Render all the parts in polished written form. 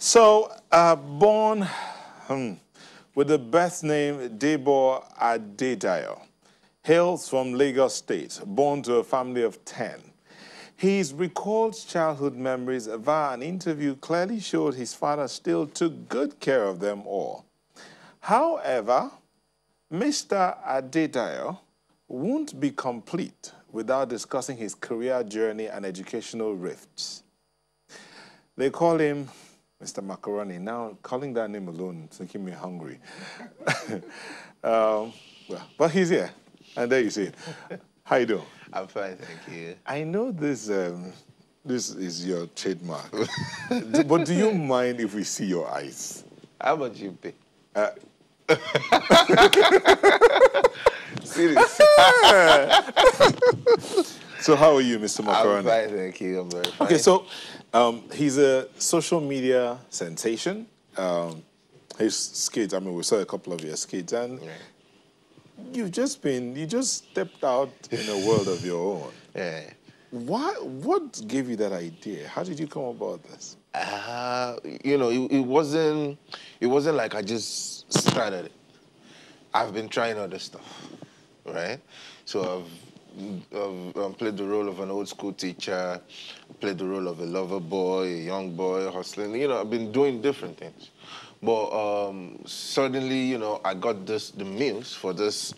So, born with the birth name Debo Adedayo, hails from Lagos State, born to a family of 10. His recalled childhood memories via an interview clearly showed his father still took good care of them all. However, Mr. Adedayo won't be complete without discussing his career journey and educational rifts. They call him Mr. Macaroni. Now, calling that name alone is making me hungry. Well, but he's here, and there you see it. How you doing? I'm fine, thank you. I know this is your trademark, but do you mind if we see your eyes? How much you pay? Serious. So how are you, Mr. Macaroni? I'm fine, thank you. I'm very fine. Okay, so he's a social media sensation. His skits, I mean, we saw a couple of your skits, and Yeah. you just stepped out in a world of your own. Yeah. What gave you that idea? How did you come about this? You know, it wasn't like I just started it. I've been trying other stuff, right? So I've played the role of an old school teacher, played the role of a lover boy, a young boy, hustling. You know, I've been doing different things. But suddenly, you know, I got the muse for this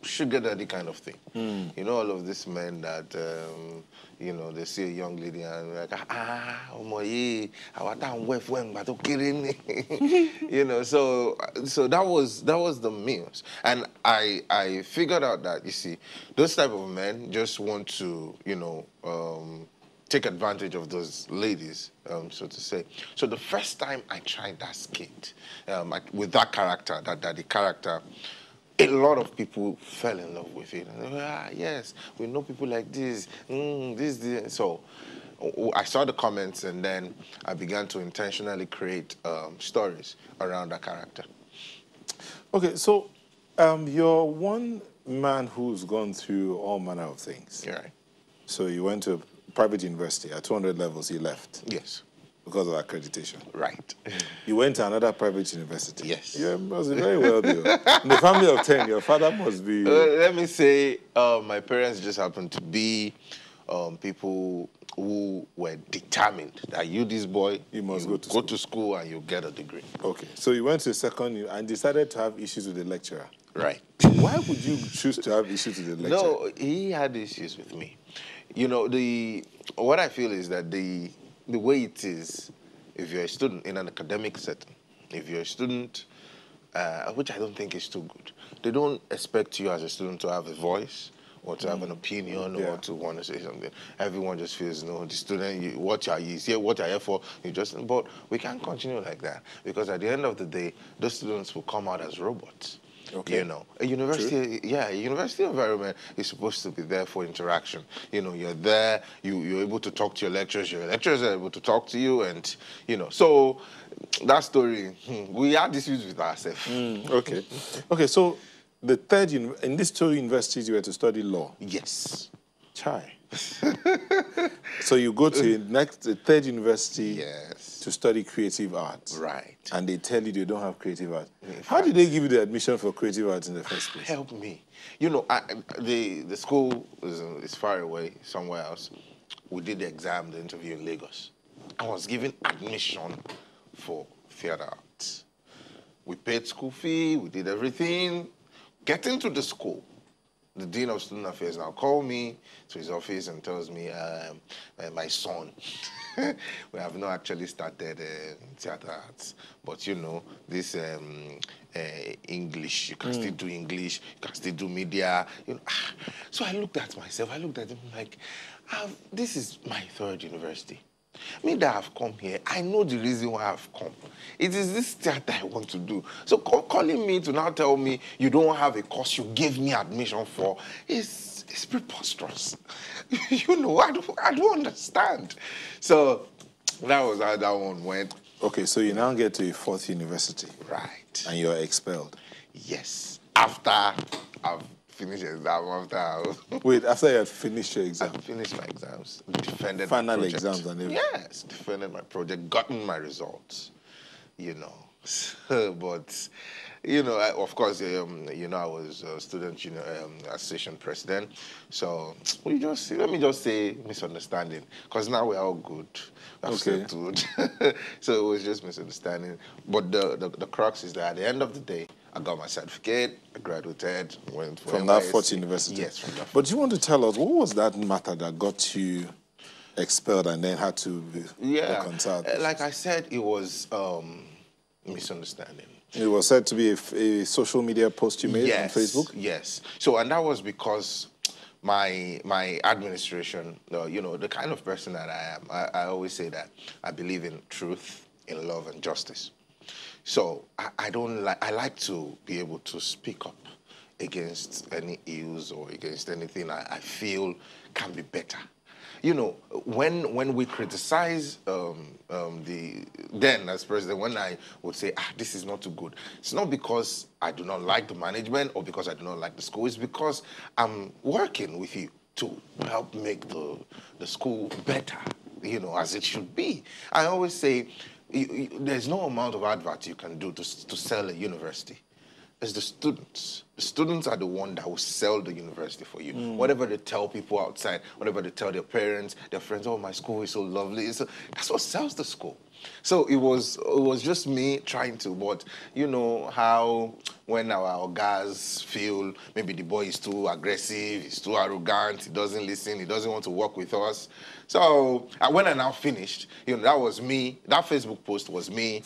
sugar daddy kind of thing. You know, all of these men that, you know, they see a young lady and they're like, oh my, you know, so that was the muse. And I figured out that, you see, those type of men just want to, you know, take advantage of those ladies, so to say. So the first time I tried that skit with that character, that daddy character, a lot of people fell in love with it. And they were, yes, we know people like this, this. So I saw the comments, and then I began to intentionally create stories around that character. Okay, so you're one man who's gone through all manner of things. Yeah. Right. So you went to a private university. At 200 levels, you left. Yes. Because of accreditation. Right. You went to another private university. Yes. You must be very wealthy. In the family of 10, your father must be... let me say, my parents just happened to be people who were determined that this boy, you must go to to school and you get a degree. Okay. So you went to second year and decided to have issues with the lecturer. Right. Why would you choose to have issues with the lecturer? No, he had issues with me. You know, what I feel is that the way it is, if you're a student in an academic setting, if you're a student, which I don't think is too good, they don't expect you as a student to have a voice or to have an opinion or to want to say something. Everyone just feels, no, the student, what you're here for, but we can't continue like that, because at the end of the day, those students will come out as robots. Okay. You know, a university, a university environment is supposed to be there for interaction. You know, you're there, you're able to talk to your lecturers are able to talk to you, and, you know, so that story, we had issues with ourselves. Okay. Okay, so the third, in these two universities, you were to study law? Yes. Chai. So you go to the third university to study creative arts. Right. And they tell you they don't have creative arts. How did they give you the admission for creative arts in the first place? Help me. You know, the school is far away, somewhere else. We did the exam, the interview in Lagos. I was given admission for theater arts. We paid school fee, we did everything. Getting to the school, the Dean of Student Affairs now called me to his office and tells me, my son, we have not actually started theater arts, but you know, this English, you can still do English, you can still do media. You know. So I looked at myself, I looked at him like, this is my third university. Me that have come here, I know the reason why I've come. It is this theater I want to do. So calling me to now tell me you don't have a course you gave me admission for is preposterous. You know, I don't understand. So that was how that one went. Okay, so you now get to a fourth university. Right. And you're expelled. Yes. After I've finish exam after Wait, after you had finished your I exam? finished my exams, defended my Final project. exams and everything? Yes, defended my project, gotten my results, you know. But, you know, of course, you know, I was a student union association president. So let me just say misunderstanding, because now we're all good. I've Okay. settled. So it was just misunderstanding. But the crux is that at the end of the day, I got my certificate, I graduated, went for From NYSC. that Fort University? Yes, from that. But do you want to tell us, what was that matter that got you expelled and then had to be reconciled? Like I said, it was misunderstanding. It was said to be a social media post you made on Facebook? Yes. So, and that was because my administration, you know, the kind of person that I am, I always say that I believe in truth, in love, and justice. So I like to be able to speak up against any ills or against anything I feel can be better. You know, when we criticize then as president, when I would say, this is not too good, it's not because I do not like the management or because I do not like the school. It's because I'm working with you to help make the school better, you know, as it should be. I always say, there's no amount of advert you can do to sell a university. It's the students. The students are the one that will sell the university for you. Whatever they tell people outside, whatever they tell their parents, their friends, oh, my school is so lovely. That's what sells the school. So it was just me trying to, but you know how when our guys feel maybe the boy is too aggressive, he's too arrogant, he doesn't listen, he doesn't want to work with us. So when I now finished, you know, that was me. That Facebook post was me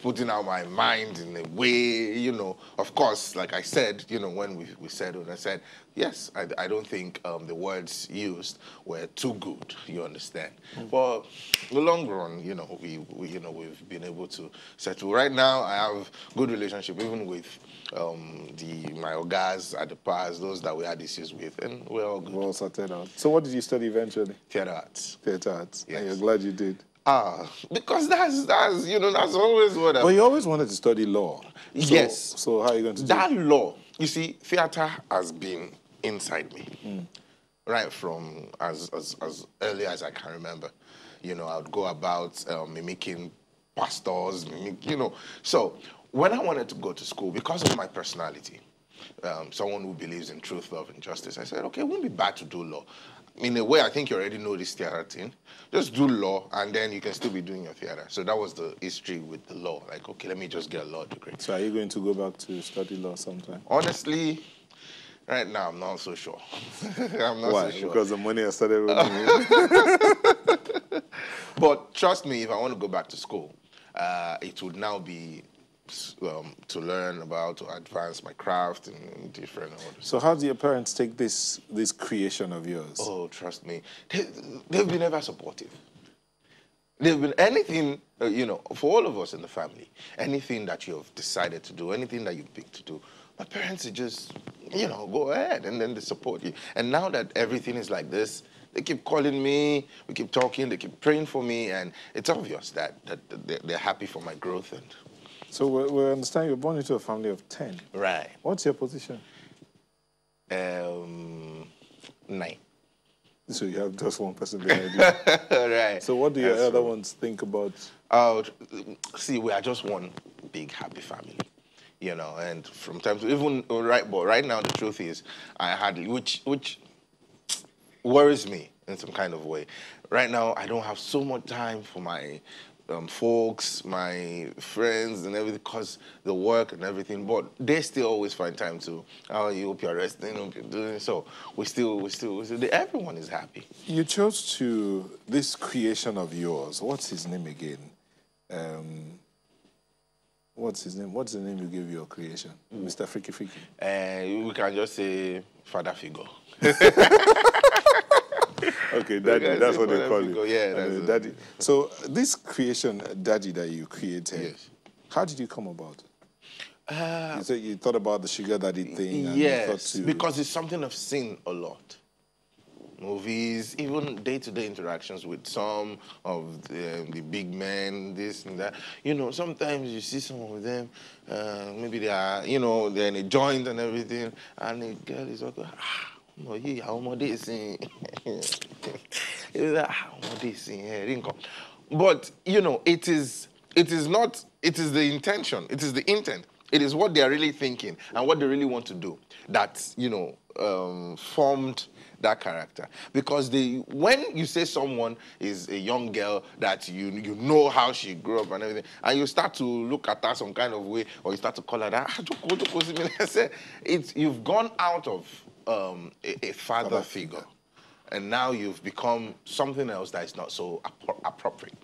putting out my mind in a way, you know. Of course, like I said, you know, when we settled, I said, yes, I don't think the words used were too good, you understand. But in the long run, you know, we've been able to settle. Right now, I have good relationship even with my ogas at the past, those that we had issues with, and we're all good. We're all sorted out. So what did you study eventually? Theater arts. Theater arts. Yes. And you're glad you did? Because that's you know, that's always what But you always wanted to study law. Yes. So how are you going to do that it? law? You see, theater has been inside me, right from as early as I can remember. You know, I would go about mimicking pastors, you know. So when I wanted to go to school, because of my personality, someone who believes in truth, love, and justice, I said, okay, it wouldn't be bad to do law. In a way, I think you already know this theater thing. Just do law, and then you can still be doing your theater. So that was the history with the law. Like, okay, let me just get a law degree. So are you going to go back to study law sometime? Honestly, right now, I'm not so sure. I'm not Why? so sure. Because the money has started rolling in? But trust me, if I want to go back to school, it would now be to learn about, to advance my craft in different orders. So how do your parents take this creation of yours? Oh, trust me. They've been ever supportive. They've been anything, you know, for all of us in the family, anything that you have decided to do, anything that you pick to do, my parents are just, you know, go ahead, and then they support you. And now that everything is like this, they keep calling me, we keep talking, they keep praying for me, and it's obvious that they're happy for my growth. And so we understand you're born into a family of 10. right. What's your position? 9. So you have just one person behind you. Right. So what do your other ones think about? See, we are just one big happy family, you know. And from time to even but right now the truth is, I hardly, which worries me in some kind of way. Right now, I don't have so much time for my folks, my friends, and everything, because the work and everything. But they still always find time to, oh, you hope you're resting, hope you're doing. So we still, everyone is happy. You chose this creation of yours. What's his name again? What's his name? What's the name you gave your creation? Mr. Freaky Freaky. We can just say father figure. Okay, Daddy, that's what they call it. Yeah, that's Daddy. So this creation, Daddy, that you created, yes. How did you come about it? You said you thought about the sugar daddy thing. And yes, you thought because it's something I've seen a lot. movies, even day-to-day interactions with some of the big men, this and that. You know, sometimes you see some of them, maybe they are, you know, they're in a joint and everything, and the girl is like, no, yeah, how much they sing? How much they sing? But you know, it is not. It is the intention. It is the intent. It is what they are really thinking and what they really want to do that, you know, formed that character. Because when you say someone is a young girl that you know how she grew up and everything, and you start to look at her some kind of way, or you start to call her that, you've gone out of a father figure, and now you've become something else that is not so appropriate.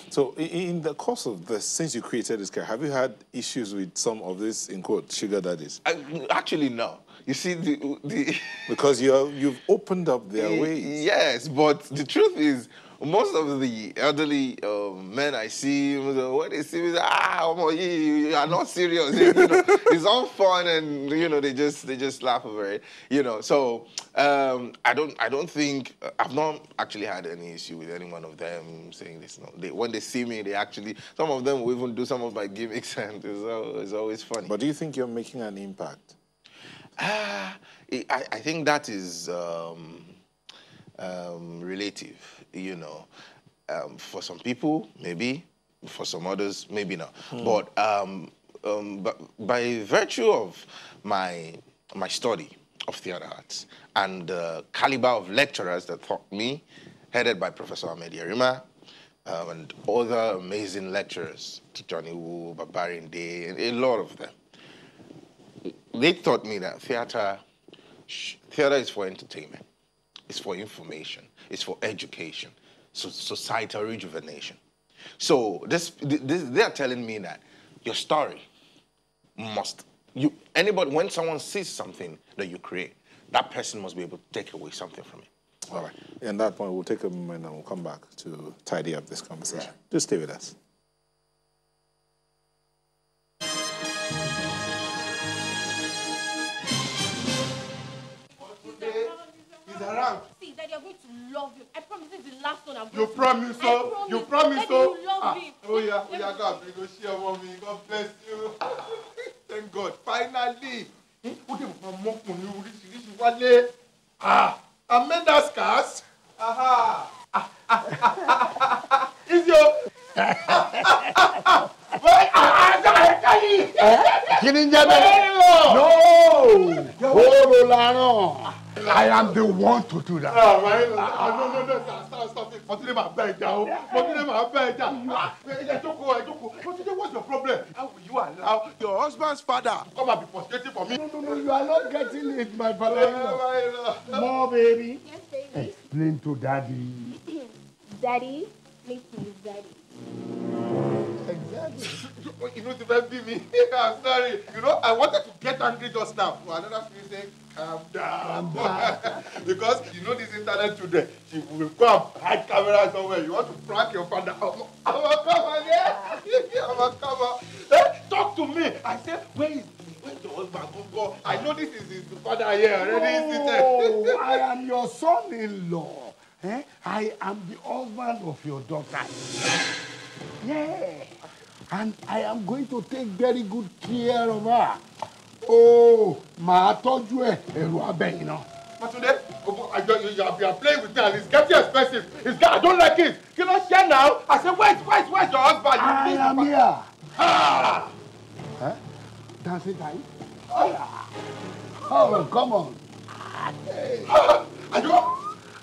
So in the course of this, since you created this character, have you had issues with some of this, in quote, sugar daddies? Actually, no. You see, because you've opened up their ways. Yes, but the truth is, most of the elderly men I see, when they see me, they say, you are not serious. You know, it's all fun, and you know, they just laugh over it. You know, so I don't think I've not actually had any issue with any one of them saying this. No, when they see me, some of them will even do some of my gimmicks, and it's always funny. But do you think you're making an impact? I think that is relative. You know, for some people, maybe. For some others, maybe not. But by virtue of my study of theater arts and the caliber of lecturers that taught me, headed by Professor Ahmed Yerima, and other amazing lecturers, Johnny Wu, Barbarian Day, and a lot of them, they taught me that theater is for entertainment. It's for information. It's for education. So societal rejuvenation. So they are telling me that your story when someone sees something that you create, that person must be able to take away something from it. All right. And at that point, we'll take a moment and we'll come back to tidy up this conversation. Just stay with us. Around. See, that you're going to love him. I promise this is the last one I'm going to. You promise so? You promise so? You love him. Oh yeah, God, go share mommy. God bless you. Thank God. Finally. Amanda Scars. Aha. Is your No. I am the one to do that. No. Stop it. What's your problem? How will you allow your husband's father come and be frustrated for me? No, you are not getting it, my father. More, baby. Yes, baby. Explain to daddy. Daddy makes me daddy. Exactly. You know, the baby me. I'm sorry. You know, I wanted to get angry just now. For another few saying, calm down. Because you know this internet today, she will come hide camera somewhere. You want to prank your father. I'm come on. Talk to me. I said, where's the husband? Go. I know this is his father here already. Oh, I am your son-in-law. I am the husband of your daughter. Yeah. And I am going to take very good care of her. Oh, I told you, But today, you are playing with me and it's getting expensive. I don't like it. You don't share now. I said, where's your husband? I am here. Huh? Dancing time? Oh, come on.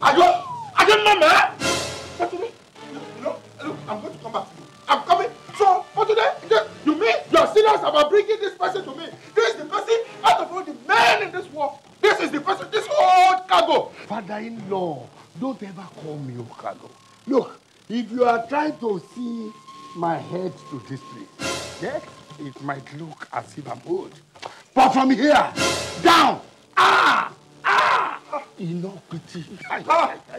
I don't know, man. But today, look, I'm going to come back to you. I'm coming. So, for today, you mean you're serious about bringing this person to me? This is the person out of all the men in this world. This is the person, this whole cargo. Father-in-law, don't ever call me Okago. Look, if you are trying to see my head to this place, yes, it might look as if I'm old. But from here, down, inoquity.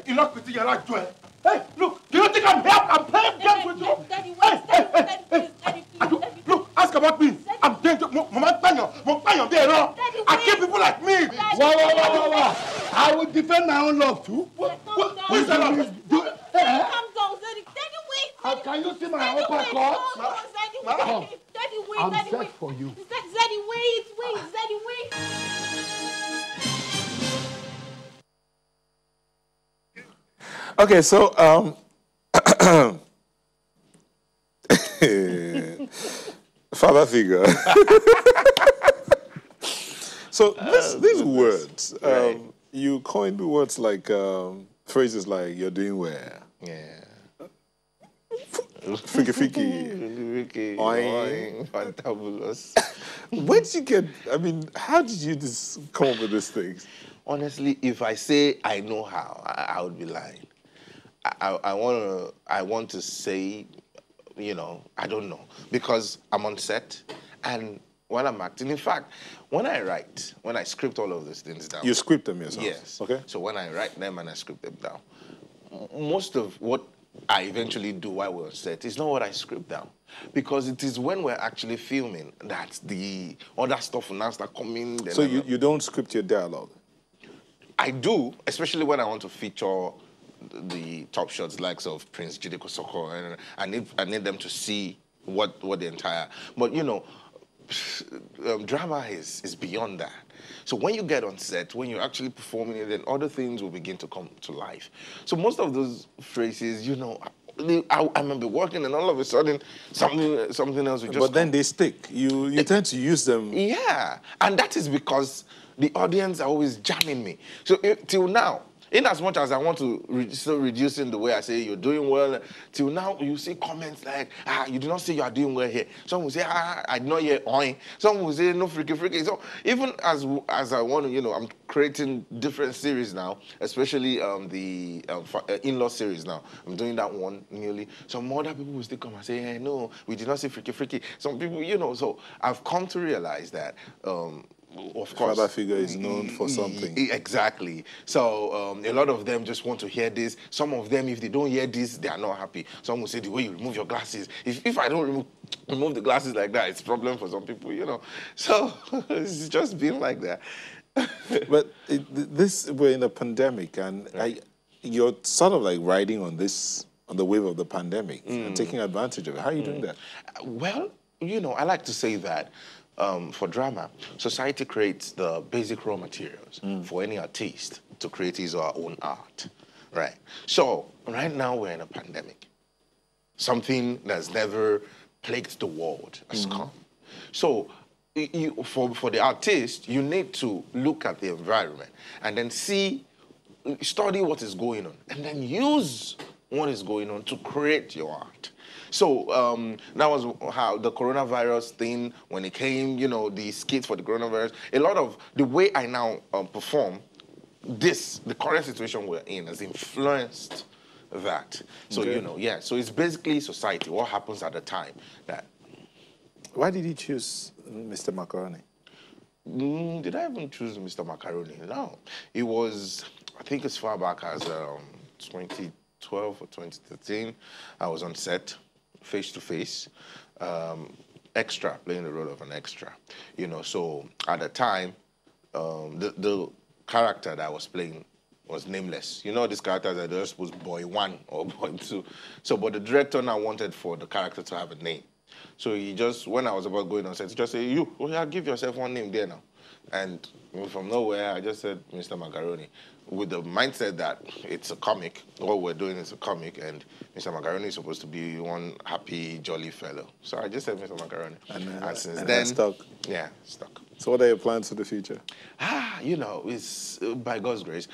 Inoquity, you're not doing. Hey, look, do you think I'm here? I'm playing games with you? Daddy, Daddy, please. Look, ask about me. I'm dangerous. I kill people like me. Wow. I will defend my own love too. Daddy, Who's that? Daddy, calm down, Daddy. Daddy, wait. Daddy, Can you see my Daddy, wait. uppercut? No, Daddy, wait. Daddy, wait. I'm Daddy, set wait. for you. Daddy, wait. Daddy, wait. Okay, so father figure. So these words, Right. you coined words like phrases like "you're doing well," Yeah. "freaky freaky." Ricky, Oing. fantabulous. Where did you get? I mean, how did you come up with these things? Honestly, if I say I know how, I would be lying. I want to say, you know, I don't know, because I'm on set and when I'm acting. In fact, when I script all of these things down. You script them yourself? Yes. Okay. So when I write them and I script them down, most of what I eventually do while we're on set is not what I script down. Because it is when we're actually filming that the other stuff will now start coming. So you don't script your dialogue? I do, especially when I want to feature the top shots likes of Prince Jide Kosoko, and I need them to see what the entire. But you know, drama is beyond that. So when you get on set, when you're actually performing it, then other things will begin to come to life. So most of those phrases, you know, I remember working, and all of a sudden something else will just. But then they stick. You tend to use them. Yeah, and that is because the audience are always jamming me. So till now, in as much as I want to still reducing the way I say you're doing well, till now you see comments like, you do not say you are doing well here. Some will say, I did not hear oing. Some will say, no, freaky, freaky. So even as I want to, you know, I'm creating different series now, especially the in-law series now. I'm doing that one newly. Some other people will still come and say, hey, no, we did not say freaky, freaky. Some people, you know, so I've come to realize that, of course, father figure is known for something. Exactly. So a lot of them just want to hear this. Some of them, if they don't hear this, they are not happy. Some will say the way you remove your glasses. If I don't remove the glasses like that, it's a problem for some people, you know. So it's just been like that. But we're in a pandemic, and you're sort of like riding on the wave of the pandemic and taking advantage of it. How are you doing that? Well, you know, I like to say that for drama, society creates the basic raw materials for any artist to create his or her own art, right? So right now we're in a pandemic. Something that's never plagued the world has come. So for the artist, you need to look at the environment and then study what is going on, and then use what is going on to create your art. So that was how the coronavirus thing, when it came, you know, the skits for the coronavirus, a lot of the way I now perform, the current situation we're in has influenced that. So, you know, yeah, so it's basically society, what happens at the time. That. Why did you choose Mr. Macaroni? Did I even choose Mr. Macaroni? No. It was, I think as far back as 2012 or 2013, I was on set. Face to face, extra, playing the role of an extra, you know. So at the time, the character that I was playing was nameless. You know, these characters are just supposed boy 1 or boy 2. So, but the director now wanted for the character to have a name. So he just, when I was about going on set, he just said, give yourself one name there now. And from nowhere, I just said, Mr. Macaroni, with the mindset that it's a comic. What we're doing is a comic, and Mr. Macaroni is supposed to be one happy, jolly fellow. So I just said Mr. Macaroni. And since then, stuck. Yeah, stuck. So what are your plans for the future? You know, it's by God's grace.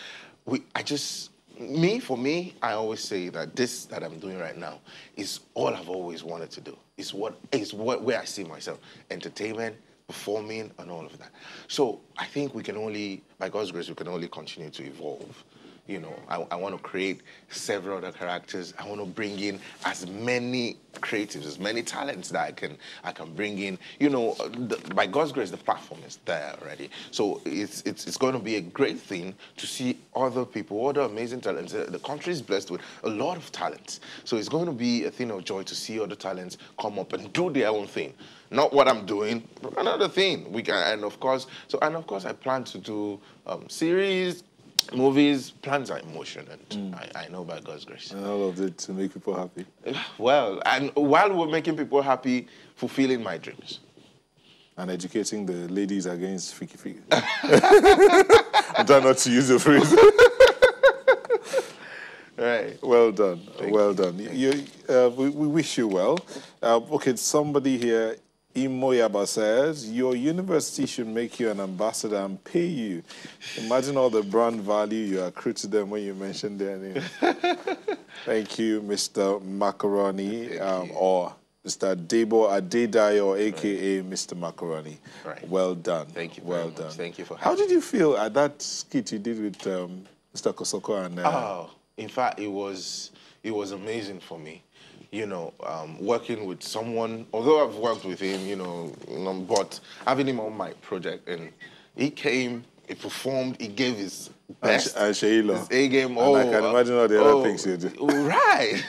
For me, I always say that this that I'm doing right now is all I've always wanted to do. It's where I see myself. Entertainment, performing, and all of that. So I think we can only, by God's grace, we can only continue to evolve. You know, I want to create several other characters. I want to bring in as many creatives, as many talents that I can bring in. You know, by God's grace, the platform is there already. So it's going to be a great thing to see other people, other amazing talents. The country is blessed with a lot of talents. So it's going to be a thing of joy to see other talents come up and do their own thing. Not what I'm doing, another thing. And of course, I plan to do series. Movies, plans are emotion, and I know by God's grace. And all of it to make people happy. Well, and while we're making people happy, fulfilling my dreams. And educating the ladies against freaky freaky. I'm trying not to use the phrase. Right. Well done. Well done. We wish you well. Okay, somebody here, Imoyaba says, your university should make you an ambassador and pay you. Imagine all the brand value you accrue to them when you mention their name. Thank you, Mr. Macaroni, or Mr. Debo Adedayo, a.k.a. Mr. Macaroni. Right. Well done. Thank you well very done. much. Thank you for How having did you feel at that skit you did with Mr. Kosoko and... in fact, it was amazing for me. You know, working with someone, although I've worked with him, but having him on my project, and he came, he performed, he gave his best. And Sheila. His A game. And I can imagine all the other things you do. Right.